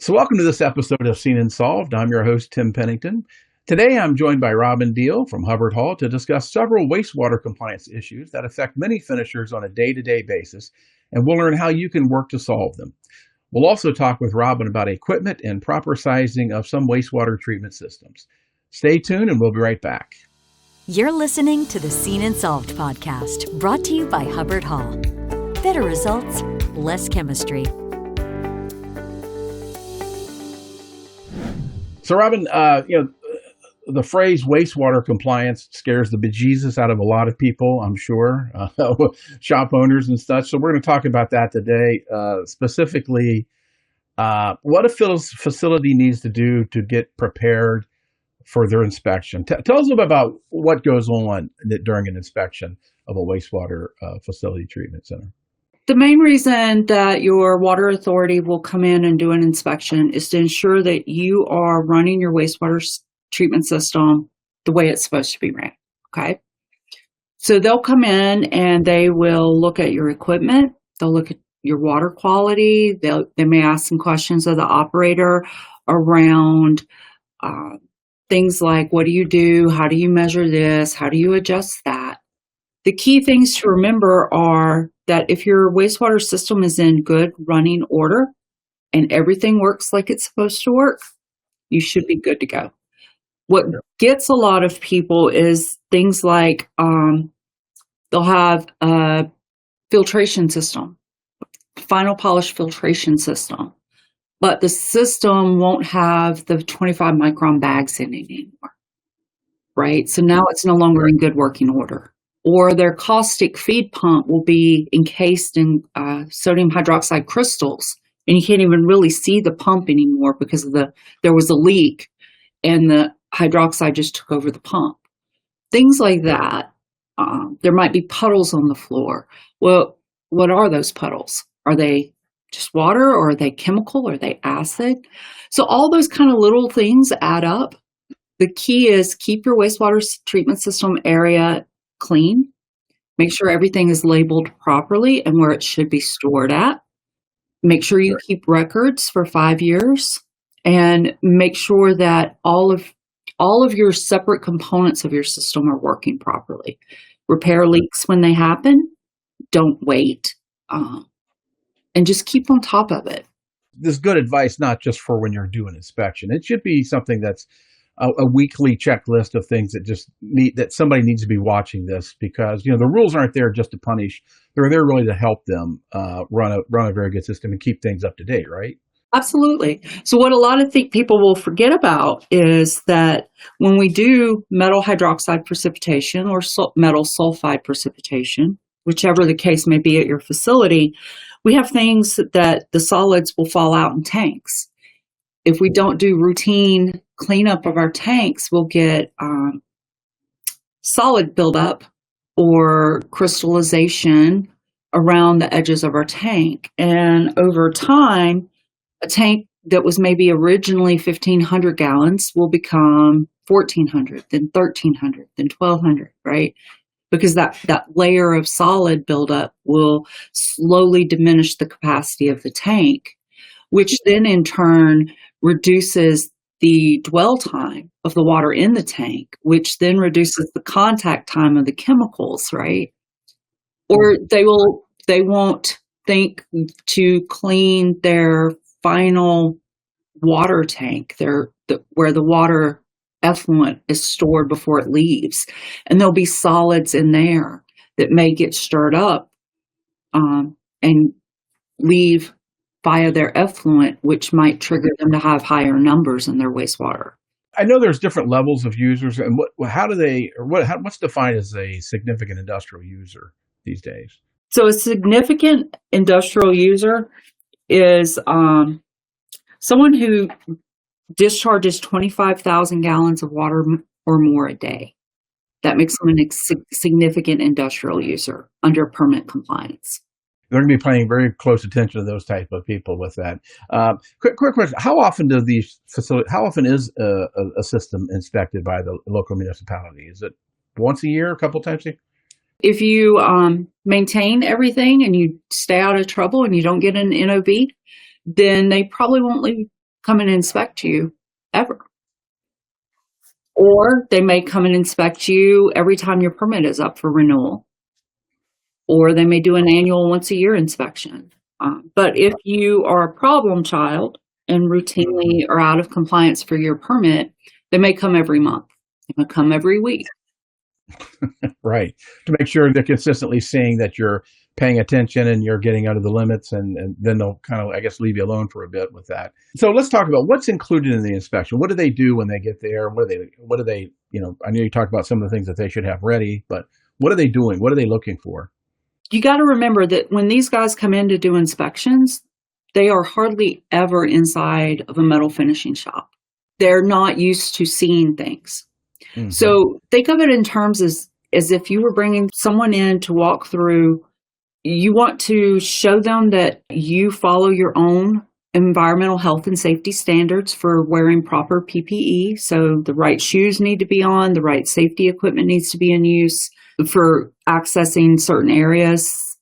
So, welcome to this episode of Seen and Solved. I'm your host, Tim Pennington. Today, I'm joined by Robin Deal from Hubbard-Hall to discuss several wastewater compliance issues that affect many finishers on a day-to-day basis, and we'll learn how you can work to solve them. We'll also talk with Robin about equipment and proper sizing of some wastewater treatment systems. Stay tuned, and we'll be right back. You're listening to the Seen and Solved podcast, brought to you by Hubbard-Hall. Better results, less chemistry. So, Robin, the phrase wastewater compliance scares the bejesus out of a lot of people, I'm sure, shop owners and such. So we're going to talk about that today, specifically what a facility needs to do to get prepared for their inspection. Tell us a little bit about what goes on during an inspection of a wastewater facility treatment center. The main reason that your water authority will come in and do an inspection is to ensure that you are running your wastewater treatment system the way it's supposed to be ran. Okay. So they'll come in and they will look at your equipment. They'll look at your water quality. They may ask some questions of the operator around things like, what do you do? How do you measure this? How do you adjust that? The key things to remember are that if your wastewater system is in good running order and everything works like it's supposed to work, you should be good to go. What gets a lot of people is things like they'll have a filtration system, final polish filtration system, but the system won't have the 25 micron bags in it anymore, right? So now it's no longer in good working order. Or their caustic feed pump will be encased in sodium hydroxide crystals, and you can't even really see the pump anymore because there was a leak and the hydroxide just took over the pump. Things like that. There might be puddles on the floor. Well, what are those puddles? Are they just water, or are they chemical? Are they acid? So all those kind of little things add up. The key is keep your wastewater treatment system area clean. Make sure everything is labeled properly and where it should be stored at. Make sure you keep records for 5 years, and make sure that all of your separate components of your system are working properly. Repair leaks when they happen. Don't wait, and just keep on top of it. This is good advice, not just for when you're doing inspection. It should be something that's a weekly checklist of things that somebody needs to be watching this, because the rules aren't there just to punish. They're there really to help them run a very good system and keep things up to date, right? Absolutely. So what a lot of people will forget about is that when we do metal hydroxide precipitation or metal sulfide precipitation, whichever the case may be at your facility, we have things that the solids will fall out in tanks. If we don't do routine cleanup of our tanks, we'll get solid buildup or crystallization around the edges of our tank. And over time, a tank that was maybe originally 1,500 gallons will become 1,400, then 1,300, then 1,200, right? Because that layer of solid buildup will slowly diminish the capacity of the tank, which then in turn reduces the dwell time of the water in the tank, which then reduces the contact time of the chemicals, right? Or they won't think to clean their final water tank, where the water effluent is stored before it leaves. And there'll be solids in there that may get stirred up and leave via their effluent, which might trigger them to have higher numbers in their wastewater. I know there's different levels of users, and what's defined as a significant industrial user these days? So a significant industrial user is someone who discharges 25,000 gallons of water or more a day. That makes them a significant industrial user under permit compliance. They're going to be paying very close attention to those type of people with that. Quick question: How often is a system inspected by the local municipality? Is it once a year, a couple times a year? If you maintain everything and you stay out of trouble and you don't get an NOV, then they probably won't come and inspect you ever. Or they may come and inspect you every time your permit is up for renewal. Or they may do an annual once a year inspection. But if you are a problem child and routinely are out of compliance for your permit, they may come every month. They may come every week. Right. To make sure they're consistently seeing that you're paying attention and you're getting under the limits, and then they'll kind of, I guess, leave you alone for a bit with that. So let's talk about what's included in the inspection. What do they do when they get there? What do they, I know you talked about some of the things that they should have ready, but what are they doing? What are they looking for? You got to remember that when these guys come in to do inspections, they are hardly ever inside of a metal finishing shop. They're not used to seeing things. Mm-hmm. So think of it in terms as if you were bringing someone in to walk through. You want to show them that you follow your own environmental health and safety standards for wearing proper PPE. So the right shoes need to be on, the right safety equipment needs to be in use for accessing certain areas.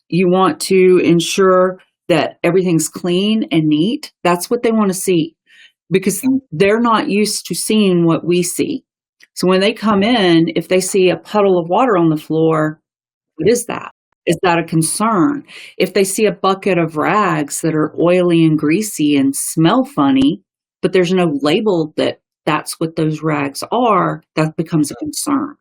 You want to ensure that everything's clean and neat. That's what they want to see, because they're not used to seeing what we see. So when they come in, if they see a puddle of water on the floor, what is that? Is that a concern? If they see a bucket of rags that are oily and greasy and smell funny, but there's no label that that's what those rags are, that becomes a concern.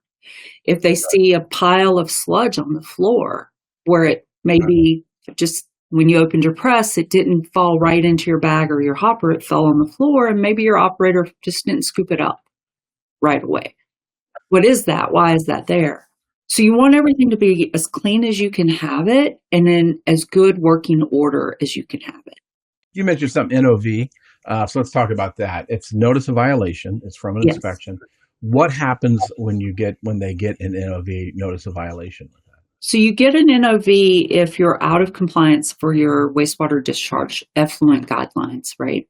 If they see a pile of sludge on the floor where it may be just when you opened your press, it didn't fall right into your bag or your hopper, it fell on the floor, and maybe your operator just didn't scoop it up right away. What is that? Why is that there? So you want everything to be as clean as you can have it, and in as good working order as you can have it. You mentioned some NOV, so let's talk about that. It's notice of violation. It's from an inspection. What happens when they get an NOV, notice of violation? So you get an NOV if you're out of compliance for your wastewater discharge effluent guidelines, right?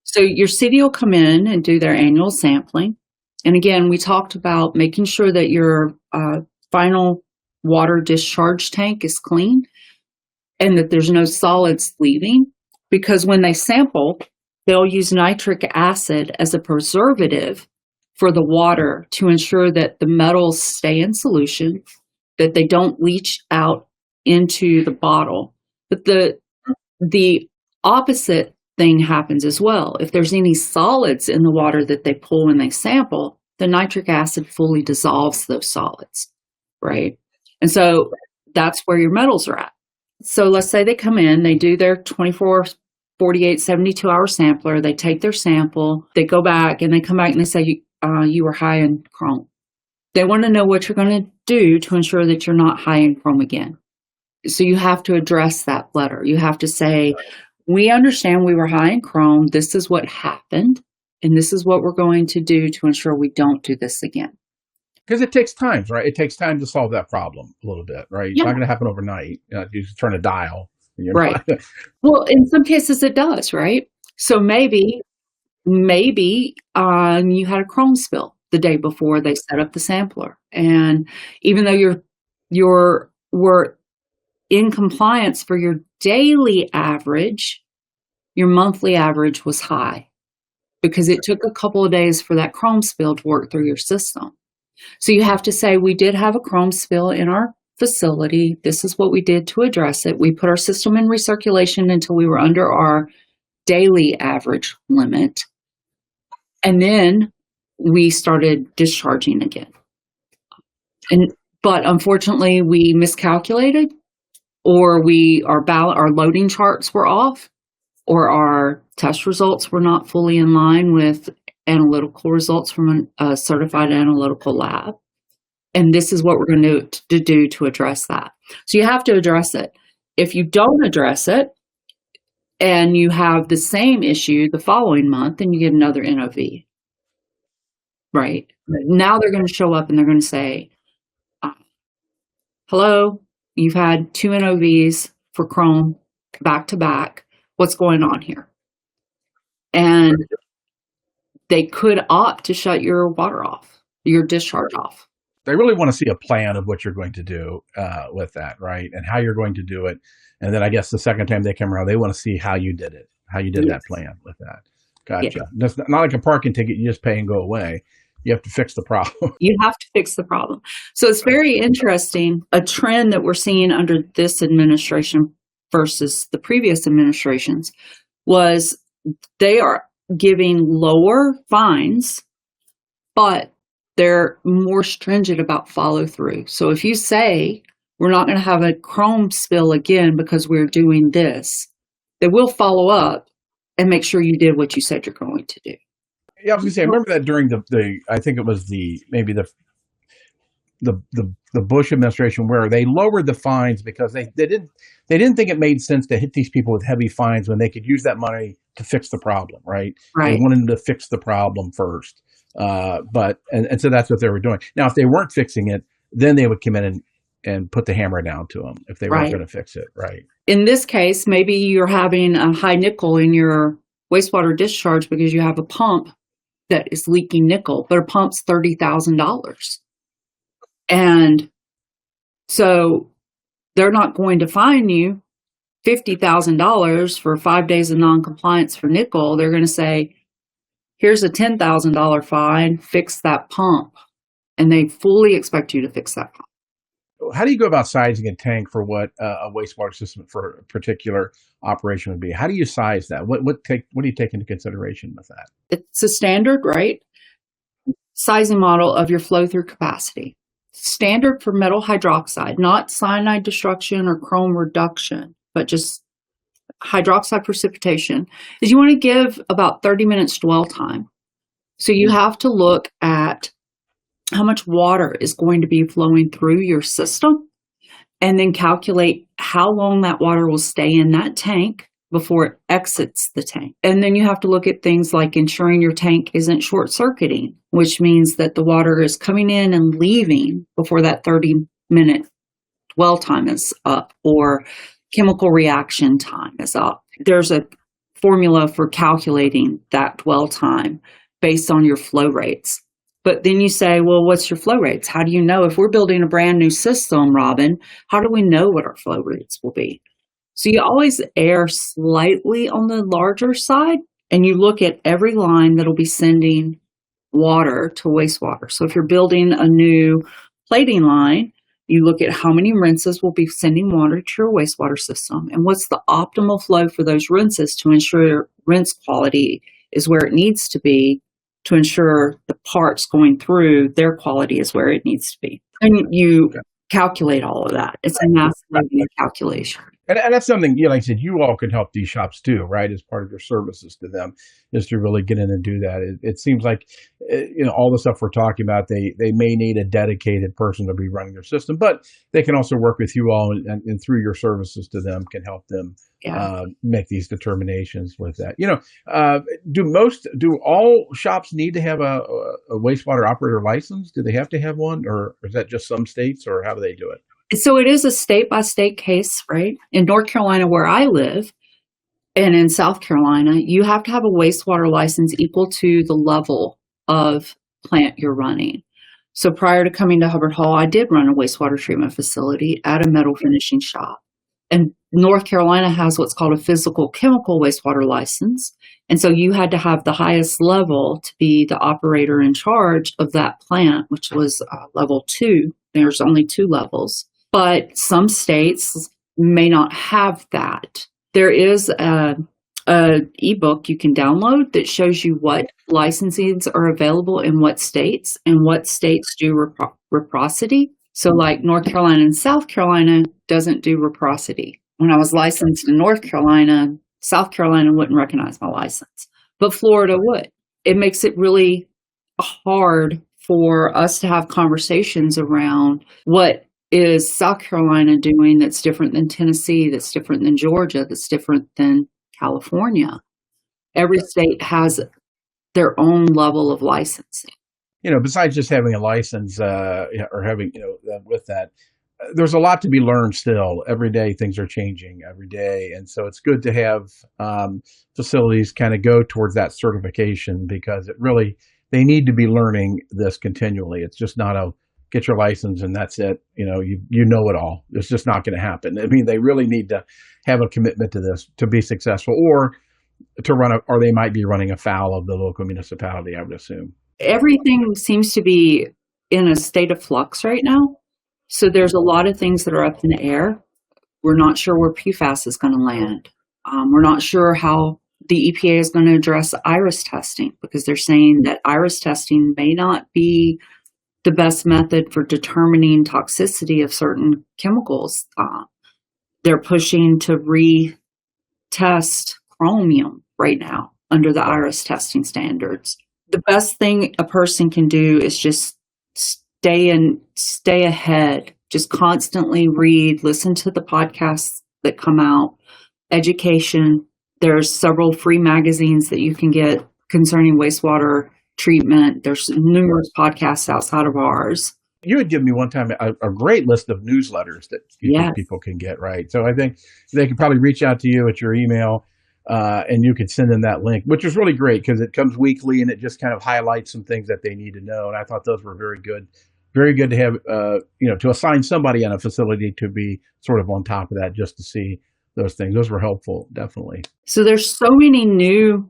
So your city will come in and do their annual sampling. And again, we talked about making sure that your final water discharge tank is clean and that there's no solids leaving, because when they sample, they'll use nitric acid as a preservative for the water to ensure that the metals stay in solution, that they don't leach out into the bottle. But the opposite thing happens as well. If there's any solids in the water that they pull when they sample, the nitric acid fully dissolves those solids, right? And so that's where your metals are at. So let's say they come in, they do their 24, 48, 72-hour sampler, they take their sample, they go back and they come back and they say, you were high in chrome. They want to know what you're going to do to ensure that you're not high in chrome again. So you have to address that letter. You have to say, we understand we were high in chrome. This is what happened. And this is what we're going to do to ensure we don't do this again. Because it takes time, right? It takes time to solve that problem a little bit, right? It's not going to happen overnight. You just turn a dial. Right. Well, in some cases it does, right? So maybe you had a chrome spill the day before they set up the sampler. And even though were in compliance for your daily average, your monthly average was high because it took a couple of days for that chrome spill to work through your system. So you have to say, we did have a chrome spill in our facility. This is what we did to address it. We put our system in recirculation until we were under our daily average limit. And then we started discharging again. But unfortunately, we miscalculated, or our loading charts were off, or our test results were not fully in line with analytical results from a certified analytical lab. And this is what we're going to do to address that. So you have to address it. If you don't address it and you have the same issue the following month, then you get another NOV. Right. Now they're going to show up and they're going to say, hello, you've had 2 NOVs for chrome back to back. What's going on here? And they could opt to shut your water off, your discharge off. They really want to see a plan of what you're going to do with that, right? And how you're going to do it. And then I guess the second time they come around, they want to see how you did it, how you did Yes. that plan with that. Yeah. Gotcha. That's not like a parking ticket. You just pay and go away. You have to fix the problem. You have to fix the problem. So it's very interesting. A trend that we're seeing under this administration versus the previous administrations was they are giving lower fines, but they're more stringent about follow through. So if you say we're not going to have a chrome spill again because we're doing this, they will follow up and make sure you did what you said you're going to do. Yeah, I was gonna say, I remember that during the I think it was maybe the Bush administration, where they lowered the fines because they didn't think it made sense to hit these people with heavy fines when they could use that money to fix the problem, right? They Right. wanted to fix the problem first. And so that's what they were doing. Now, if they weren't fixing it, then they would come in and put the hammer down to them if they weren't Right. going to fix it, right? In this case, maybe you're having a high nickel in your wastewater discharge because you have a pump that is leaking nickel, but a pump's $30,000. And so they're not going to fine you $50,000 for 5 days of noncompliance for nickel. They're going to say, here's a $10,000 fine, fix that pump. And they fully expect you to fix that pump. How do you go about sizing a tank for what a wastewater system for a particular operation would be? How do you size that? What do you take into consideration with that? It's a standard, right? Sizing model of your flow through capacity. Standard for metal hydroxide, not cyanide destruction or chrome reduction, but just hydroxide precipitation, is you want to give about 30 minutes dwell time. So you have to look at how much water is going to be flowing through your system and then calculate how long that water will stay in that tank before it exits the tank. And then you have to look at things like ensuring your tank isn't short circuiting, which means that the water is coming in and leaving before that 30-minute dwell time is up or chemical reaction time is up. There's a formula for calculating that dwell time based on your flow rates. But then you say, well, what's your flow rates? How do you know? If we're building a brand new system, Robin, how do we know what our flow rates will be? So you always err slightly on the larger side, and you look at every line that'll be sending water to wastewater. So if you're building a new plating line, you look at how many rinses will be sending water to your wastewater system and what's the optimal flow for those rinses to ensure rinse quality is where it needs to be, to ensure the parts going through, their quality is where it needs to be. And you calculate all of that. It's a math calculation. And that's something, like I said, you all can help these shops too, right? As part of your services to them, is to really get in and do that. It seems like, all the stuff we're talking about, they may need a dedicated person to be running their system, but they can also work with you all and through your services to them can help them make these determinations with that. Do all shops need to have a wastewater operator license? Do they have to have one, or is that just some states, or how do they do it? So it is a state-by-state case, right? In North Carolina, where I live, and in South Carolina, you have to have a wastewater license equal to the level of plant you're running. So prior to coming to Hubbard-Hall, I did run a wastewater treatment facility at a metal finishing shop. And North Carolina has what's called a physical chemical wastewater license. And so you had to have the highest level to be the operator in charge of that plant, which was level 2. There's only 2 levels. But some states may not have that. There is a ebook you can download that shows you what licensings are available in what states and what states do reciprocity. So like North Carolina and South Carolina doesn't do reciprocity. When I was licensed in North Carolina, South Carolina wouldn't recognize my license, but Florida would. It makes it really hard for us to have conversations around what is South Carolina doing that's different than Tennessee, that's different than Georgia, that's different than California. Every state has their own level of licensing. Besides just having a license or having, with that, there's a lot to be learned still. Every day things are changing every day. And so it's good to have facilities kind of go towards that certification, because they need to be learning this continually. It's just not get your license and that's it. You know it all. It's just not going to happen. I mean, they really need to have a commitment to this to be successful, or to run or they might be running afoul of the local municipality, I would assume. Everything seems to be in a state of flux right now. So there's a lot of things that are up in the air. We're not sure where PFAS is going to land. We're not sure how the EPA is going to address iris testing, because they're saying that iris testing may not be the best method for determining toxicity of certain chemicals. They're pushing to retest chromium right now under the iris testing standards. The best thing a person can do is just stay ahead. Just constantly read, listen to the podcasts that come out, education. There's several free magazines that you can get concerning wastewater treatment. There's numerous podcasts outside of ours. You had given me one time a great list of newsletters that people can get, right? So I think they could probably reach out to you at your email, and you could send them that link, which is really great because it comes weekly and it just kind of highlights some things that they need to know. And I thought those were very good. Very good to have, to assign somebody on a facility to be sort of on top of that just to see those things. Those were helpful, definitely. So there's so many new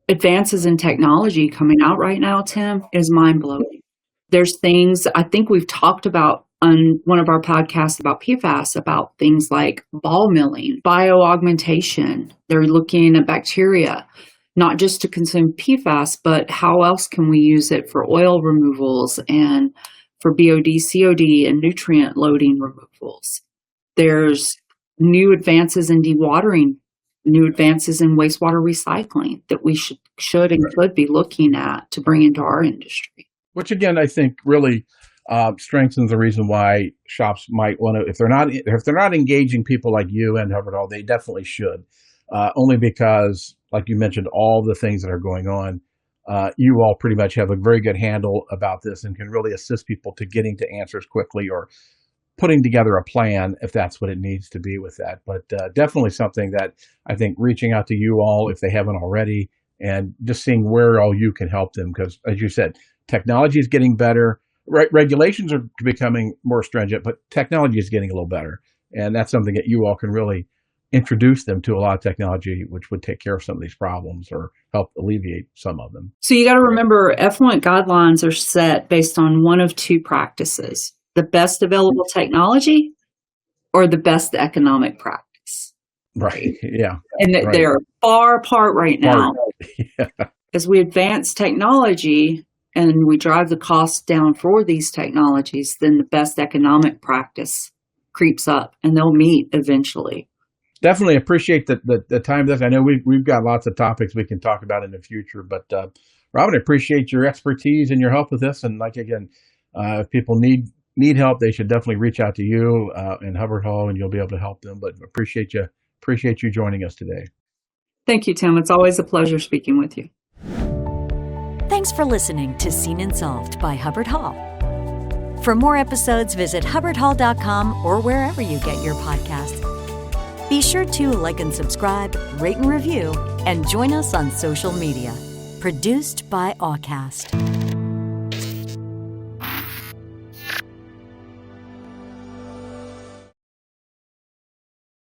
advances in technology coming out right now, Tim. It is mind-blowing. There's things I think we've talked about on one of our podcasts about PFAS, about things like ball milling, bioaugmentation. They're looking at bacteria, not just to consume PFAS, but how else can we use it for oil removals and for BOD, COD, and nutrient loading removals. There's new advances in dewatering, new advances in wastewater recycling that we should and could be looking at to bring into our industry. Which again, I think really strengthens the reason why shops might want to, if they're not engaging people like you and Hubbard-Hall, they definitely should. Only because, like you mentioned, all the things that are going on, you all pretty much have a very good handle about this and can really assist people to getting to answers quickly or putting together a plan if that's what it needs to be with that. But definitely something that I think reaching out to you all, if they haven't already, and just seeing where all you can help them. Because as you said, technology is getting better. Regulations are becoming more stringent, but technology is getting a little better. And that's something that you all can really introduce them to a lot of technology, which would take care of some of these problems or help alleviate some of them. So you got to remember, effluent guidelines are set based on one of two practices: the best available technology or the best economic practice. Right. Yeah. And they're far apart right now. Yeah. As we advance technology and we drive the cost down for these technologies, then the best economic practice creeps up and they'll meet eventually. Definitely appreciate the time. I know we've got lots of topics we can talk about in the future, but Robin, I appreciate your expertise and your help with this. And if people need help, they should definitely reach out to you and Hubbard-Hall, and you'll be able to help them. But appreciate you joining us today. Thank you, Tim. It's always a pleasure speaking with you. Thanks for listening to Seen and Solved by Hubbard-Hall. For more episodes, visit hubbardhall.com or wherever you get your podcasts. Be sure to like and subscribe, rate and review, and join us on social media. Produced by Awcast.